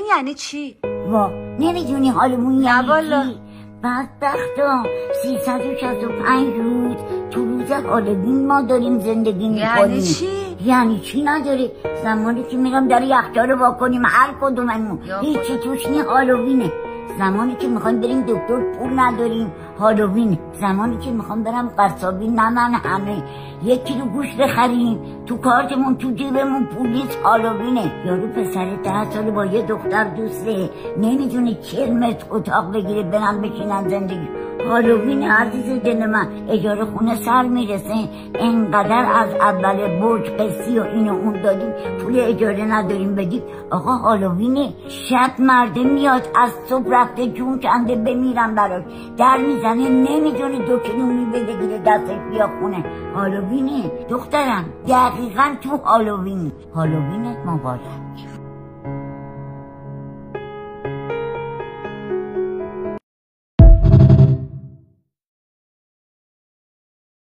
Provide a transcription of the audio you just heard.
یعنی چی؟ وا نمیدونی هالووین یعنی والا. چی؟ بدبختا 365 روز تو روز هالووین ما داریم زندگی میکنیم. یعنی چی؟ یعنی چی نداره؟ زمانی که میرم در یخچال رو واکنیم هر کدوممون هیچی توش نی هالووینه. زمانی که میخوایم بریم دکتر پول نداریم هالووین. زمانی که میخوام برم قصابی نه من همه 1 کیلو گوشت بخریم تو کارتمون تو جیبمون پول نیست هالووینه. یارو پسر 10 ساله با یه دختر دوسته نمیدونه 40 متر اتاق بگیره برن بشینن زندگی. هالووین عزیز دل من اجاره خونه سر میرسه انقدر از اول برج قصی و این و اون دادیم پول اجاره نداریم بدید. آقا هالووینه شب مرده میاد از صبح رفته جون کنده بمیرم براش در میزنه نمیدونه 2 کیلو میوه بگیره دستش بیا خونه. هالووینه دخترم دقیقا تو هالووین. هالووینت مبارک.